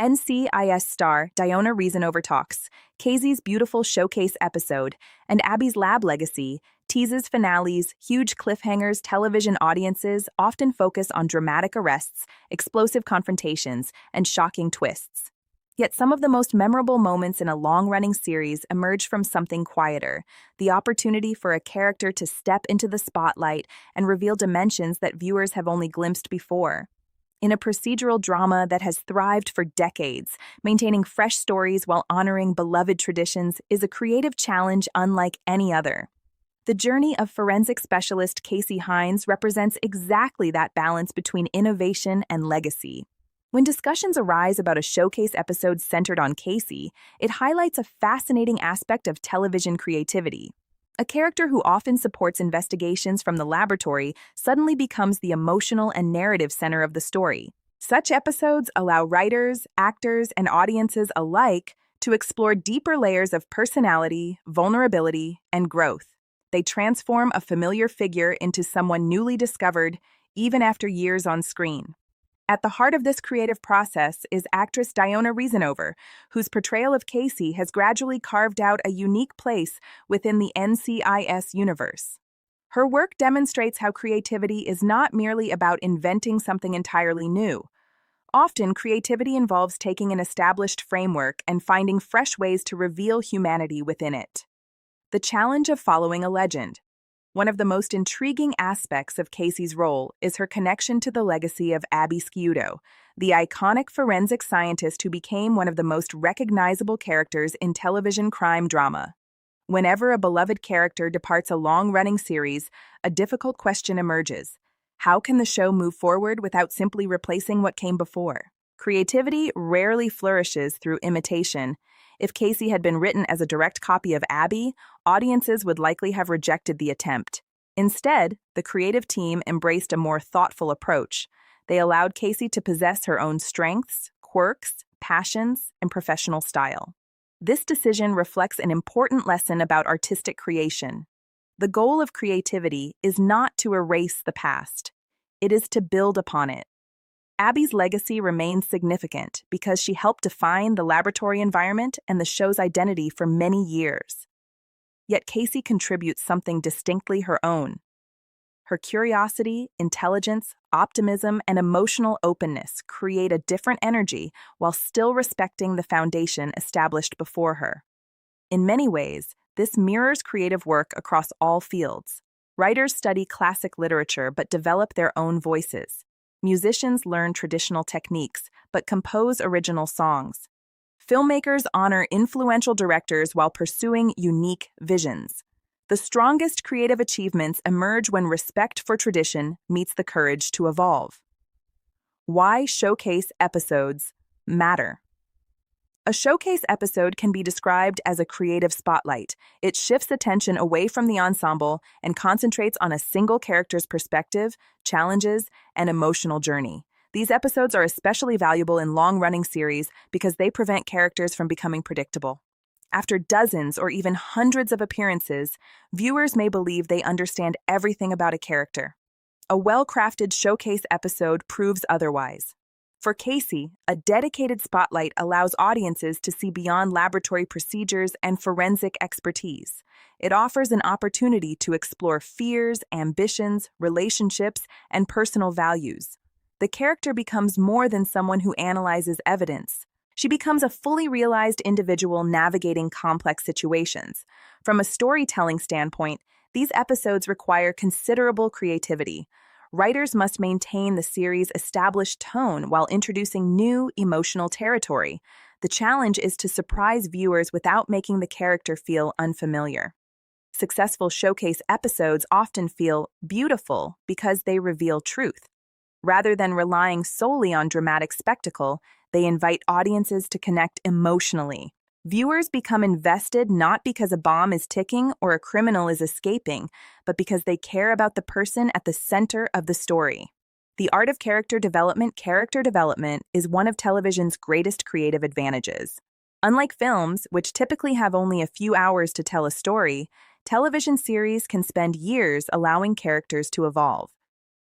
NCIS star Diona Reasonover talks, Casey's beautiful showcase episode, and Abby's lab legacy teases finales, huge cliffhangers. Television audiences often focus on dramatic arrests, explosive confrontations, and shocking twists. Yet some of the most memorable moments in a long-running series emerge from something quieter, the opportunity for a character to step into the spotlight and reveal dimensions that viewers have only glimpsed before. In a procedural drama that has thrived for decades, maintaining fresh stories while honoring beloved traditions is a creative challenge unlike any other. The journey of forensic specialist Casey Hines represents exactly that balance between innovation and legacy. When discussions arise about a showcase episode centered on Casey, it highlights a fascinating aspect of television creativity. A character who often supports investigations from the laboratory suddenly becomes the emotional and narrative center of the story. Such episodes allow writers, actors, and audiences alike to explore deeper layers of personality, vulnerability, and growth. They transform a familiar figure into someone newly discovered, even after years on screen. At the heart of this creative process is actress Diona Reasonover, whose portrayal of Casey has gradually carved out a unique place within the NCIS universe. Her work demonstrates how creativity is not merely about inventing something entirely new. Often, creativity involves taking an established framework and finding fresh ways to reveal humanity within it. The challenge of following a legend. One of the most intriguing aspects of Casey's role is her connection to the legacy of Abby Sciuto, the iconic forensic scientist who became one of the most recognizable characters in television crime drama. Whenever a beloved character departs a long-running series, a difficult question emerges. How can the show move forward without simply replacing what came before? Creativity rarely flourishes through imitation. If Casey had been written as a direct copy of Abby, audiences would likely have rejected the attempt. Instead, the creative team embraced a more thoughtful approach. They allowed Casey to possess her own strengths, quirks, passions, and professional style. This decision reflects an important lesson about artistic creation. The goal of creativity is not to erase the past. It is to build upon it. Abby's legacy remains significant because she helped define the laboratory environment and the show's identity for many years. Yet Casey contributes something distinctly her own. Her curiosity, intelligence, optimism, and emotional openness create a different energy while still respecting the foundation established before her. In many ways, this mirrors creative work across all fields. Writers study classic literature but develop their own voices. Musicians learn traditional techniques, but compose original songs. Filmmakers honor influential directors while pursuing unique visions. The strongest creative achievements emerge when respect for tradition meets the courage to evolve. Why showcase episodes matter? A showcase episode can be described as a creative spotlight. It shifts attention away from the ensemble and concentrates on a single character's perspective, challenges, and emotional journey. These episodes are especially valuable in long-running series because they prevent characters from becoming predictable. After dozens or even hundreds of appearances, viewers may believe they understand everything about a character. A well-crafted showcase episode proves otherwise. For Casey, a dedicated spotlight allows audiences to see beyond laboratory procedures and forensic expertise. It offers an opportunity to explore fears, ambitions, relationships, and personal values. The character becomes more than someone who analyzes evidence. She becomes a fully realized individual navigating complex situations. From a storytelling standpoint, these episodes require considerable creativity. Writers must maintain the series' established tone while introducing new, emotional territory. The challenge is to surprise viewers without making the character feel unfamiliar. Successful showcase episodes often feel beautiful because they reveal truth. Rather than relying solely on dramatic spectacle, they invite audiences to connect emotionally. Viewers become invested not because a bomb is ticking or a criminal is escaping, but because they care about the person at the center of the story. The art of character development is one of television's greatest creative advantages. Unlike films, which typically have only a few hours to tell a story, television series can spend years allowing characters to evolve.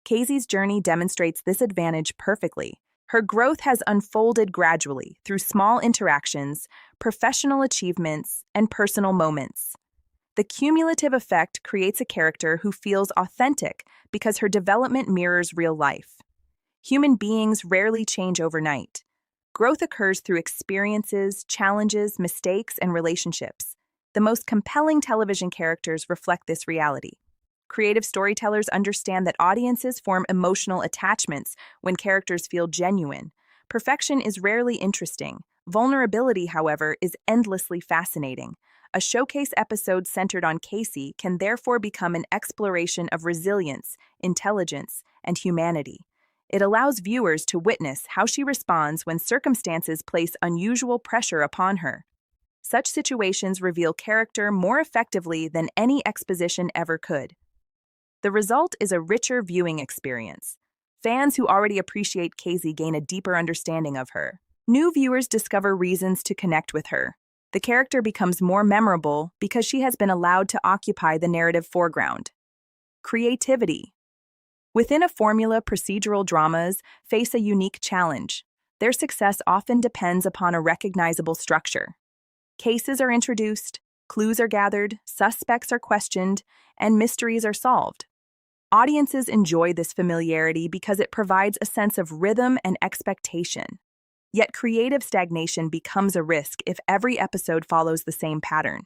Casey's journey demonstrates this advantage perfectly. Her growth has unfolded gradually through small interactions, professional achievements, and personal moments. The cumulative effect creates a character who feels authentic because her development mirrors real life. Human beings rarely change overnight. Growth occurs through experiences, challenges, mistakes, and relationships. The most compelling television characters reflect this reality. Creative storytellers understand that audiences form emotional attachments when characters feel genuine. Perfection is rarely interesting. Vulnerability, however, is endlessly fascinating. A showcase episode centered on Casey can therefore become an exploration of resilience, intelligence, and humanity. It allows viewers to witness how she responds when circumstances place unusual pressure upon her. Such situations reveal character more effectively than any exposition ever could. The result is a richer viewing experience. Fans who already appreciate Casey gain a deeper understanding of her. New viewers discover reasons to connect with her. The character becomes more memorable because she has been allowed to occupy the narrative foreground. Creativity. Within a formula, procedural dramas face a unique challenge. Their success often depends upon a recognizable structure. Cases are introduced, clues are gathered, suspects are questioned, and mysteries are solved. Audiences enjoy this familiarity because it provides a sense of rhythm and expectation. Yet creative stagnation becomes a risk if every episode follows the same pattern.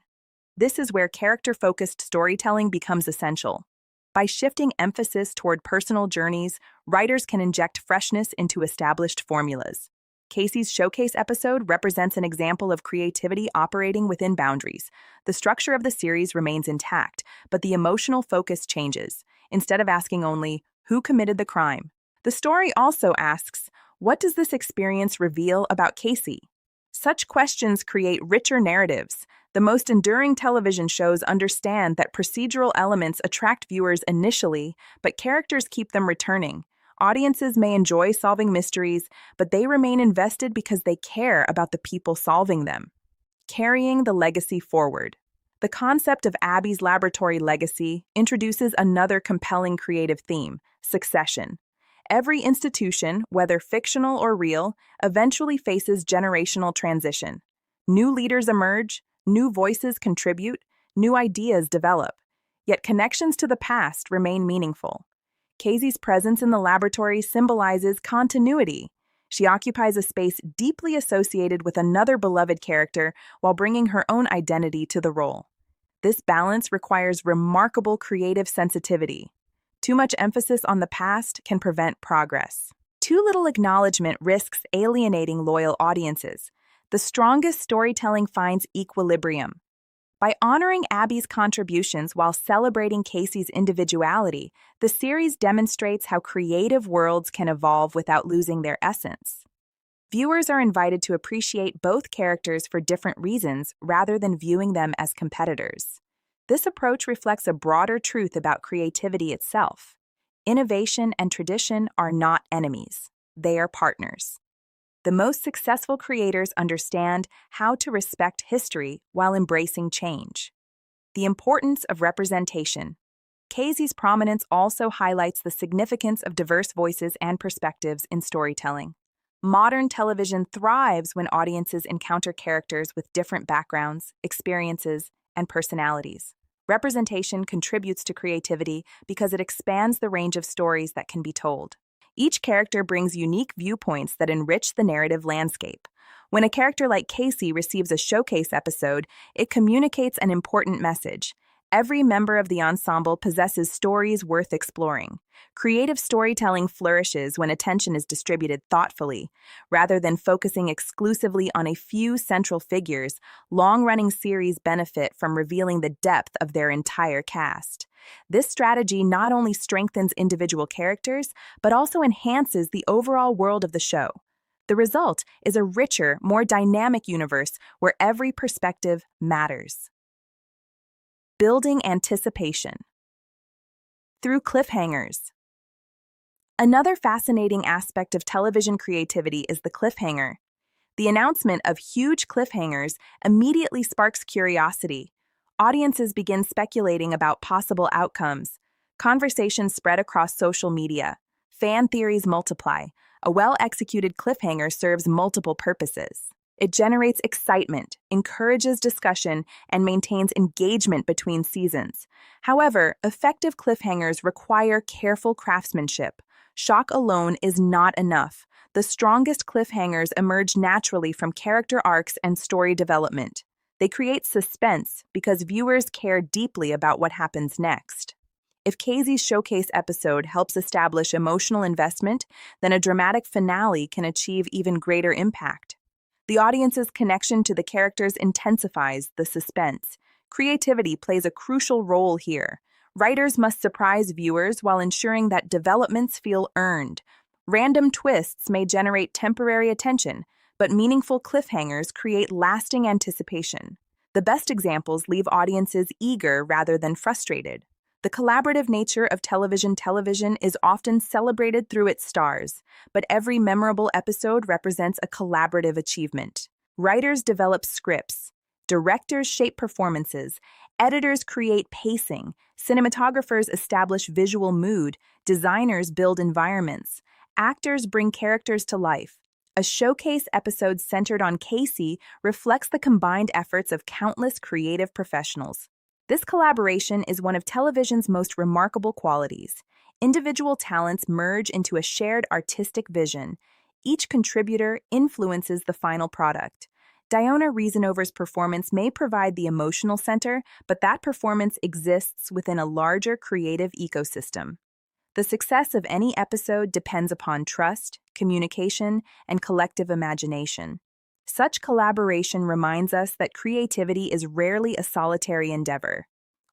This is where character-focused storytelling becomes essential. By shifting emphasis toward personal journeys, writers can inject freshness into established formulas. Casey's showcase episode represents an example of creativity operating within boundaries. The structure of the series remains intact, but the emotional focus changes. Instead of asking only, "Who committed the crime?" the story also asks, "What does this experience reveal about Casey?" Such questions create richer narratives. The most enduring television shows understand that procedural elements attract viewers initially, but characters keep them returning. Audiences may enjoy solving mysteries, but they remain invested because they care about the people solving them. Carrying the legacy forward. The concept of Abby's laboratory legacy introduces another compelling creative theme: succession. Every institution, whether fictional or real, eventually faces generational transition. New leaders emerge, new voices contribute, new ideas develop. Yet connections to the past remain meaningful. Casey's presence in the laboratory symbolizes continuity. She occupies a space deeply associated with another beloved character while bringing her own identity to the role. This balance requires remarkable creative sensitivity. Too much emphasis on the past can prevent progress. Too little acknowledgement risks alienating loyal audiences. The strongest storytelling finds equilibrium. By honoring Abby's contributions while celebrating Casey's individuality, the series demonstrates how creative worlds can evolve without losing their essence. Viewers are invited to appreciate both characters for different reasons rather than viewing them as competitors. This approach reflects a broader truth about creativity itself. Innovation and tradition are not enemies, they are partners. The most successful creators understand how to respect history while embracing change. The importance of representation. Casey's prominence also highlights the significance of diverse voices and perspectives in storytelling. Modern television thrives when audiences encounter characters with different backgrounds, experiences, and personalities. Representation contributes to creativity because it expands the range of stories that can be told. Each character brings unique viewpoints that enrich the narrative landscape. When a character like Casey receives a showcase episode, it communicates an important message. Every member of the ensemble possesses stories worth exploring. Creative storytelling flourishes when attention is distributed thoughtfully. Rather than focusing exclusively on a few central figures, long-running series benefit from revealing the depth of their entire cast. This strategy not only strengthens individual characters, but also enhances the overall world of the show. The result is a richer, more dynamic universe where every perspective matters. Building anticipation. Through cliffhangers. Another fascinating aspect of television creativity is the cliffhanger. The announcement of huge cliffhangers immediately sparks curiosity. Audiences begin speculating about possible outcomes. Conversations spread across social media. Fan theories multiply. A well-executed cliffhanger serves multiple purposes. It generates excitement, encourages discussion, and maintains engagement between seasons. However, effective cliffhangers require careful craftsmanship. Shock alone is not enough. The strongest cliffhangers emerge naturally from character arcs and story development. They create suspense because viewers care deeply about what happens next. If Casey's showcase episode helps establish emotional investment, then a dramatic finale can achieve even greater impact. The audience's connection to the characters intensifies the suspense. Creativity plays a crucial role here. Writers must surprise viewers while ensuring that developments feel earned. Random twists may generate temporary attention, but meaningful cliffhangers create lasting anticipation. The best examples leave audiences eager rather than frustrated. The collaborative nature of television is often celebrated through its stars, but every memorable episode represents a collaborative achievement. Writers develop scripts, directors shape performances, editors create pacing, cinematographers establish visual mood, designers build environments, actors bring characters to life. A showcase episode centered on Casey reflects the combined efforts of countless creative professionals. This collaboration is one of television's most remarkable qualities. Individual talents merge into a shared artistic vision. Each contributor influences the final product. Diona Reasonover's performance may provide the emotional center, but that performance exists within a larger creative ecosystem. The success of any episode depends upon trust, communication, and collective imagination. Such collaboration reminds us that creativity is rarely a solitary endeavor.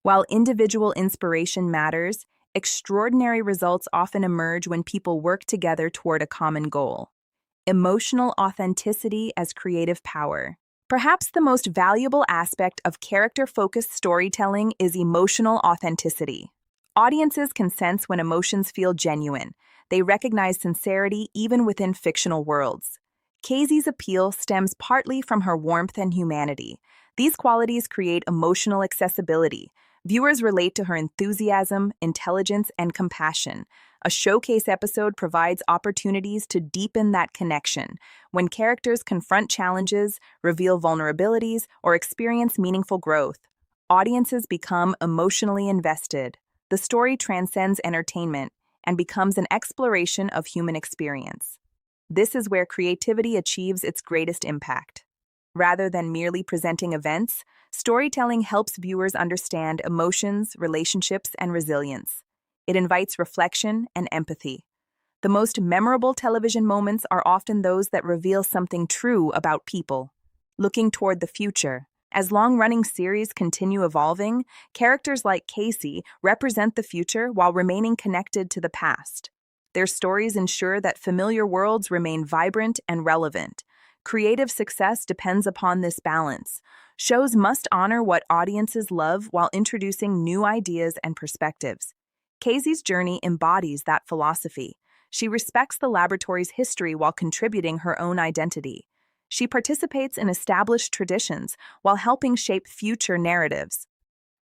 While individual inspiration matters, extraordinary results often emerge when people work together toward a common goal. Emotional authenticity as creative power. Perhaps the most valuable aspect of character-focused storytelling is emotional authenticity. Audiences can sense when emotions feel genuine. They recognize sincerity even within fictional worlds. Casey's appeal stems partly from her warmth and humanity. These qualities create emotional accessibility. Viewers relate to her enthusiasm, intelligence, and compassion. A showcase episode provides opportunities to deepen that connection. When characters confront challenges, reveal vulnerabilities, or experience meaningful growth, audiences become emotionally invested. The story transcends entertainment and becomes an exploration of human experience. This is where creativity achieves its greatest impact. Rather than merely presenting events, storytelling helps viewers understand emotions, relationships, and resilience. It invites reflection and empathy. The most memorable television moments are often those that reveal something true about people. Looking toward the future, as long-running series continue evolving, characters like Casey represent the future while remaining connected to the past. Their stories ensure that familiar worlds remain vibrant and relevant. Creative success depends upon this balance. Shows must honor what audiences love while introducing new ideas and perspectives. Casey's journey embodies that philosophy. She respects the laboratory's history while contributing her own identity. She participates in established traditions while helping shape future narratives.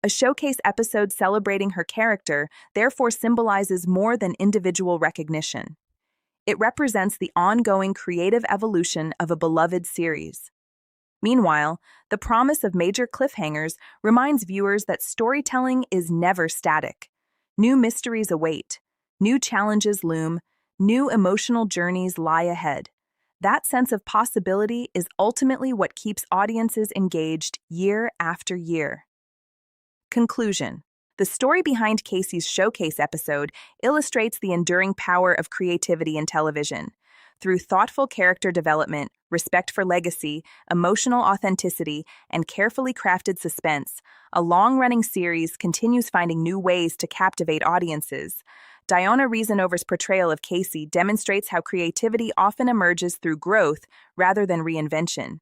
A showcase episode celebrating her character therefore symbolizes more than individual recognition. It represents the ongoing creative evolution of a beloved series. Meanwhile, the promise of major cliffhangers reminds viewers that storytelling is never static. New mysteries await, new challenges loom, new emotional journeys lie ahead. That sense of possibility is ultimately what keeps audiences engaged year after year. Conclusion. The story behind Casey's showcase episode illustrates the enduring power of creativity in television. Through thoughtful character development, respect for legacy, emotional authenticity, and carefully crafted suspense, a long-running series continues finding new ways to captivate audiences. Diona Reasonover's portrayal of Casey demonstrates how creativity often emerges through growth rather than reinvention.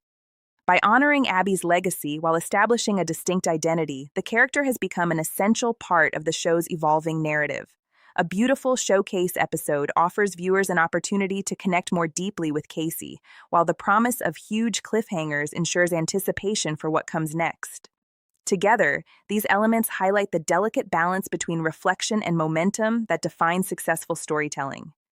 By honoring Abby's legacy while establishing a distinct identity, the character has become an essential part of the show's evolving narrative. A beautiful showcase episode offers viewers an opportunity to connect more deeply with Casey, while the promise of huge cliffhangers ensures anticipation for what comes next. Together, these elements highlight the delicate balance between reflection and momentum that defines successful storytelling.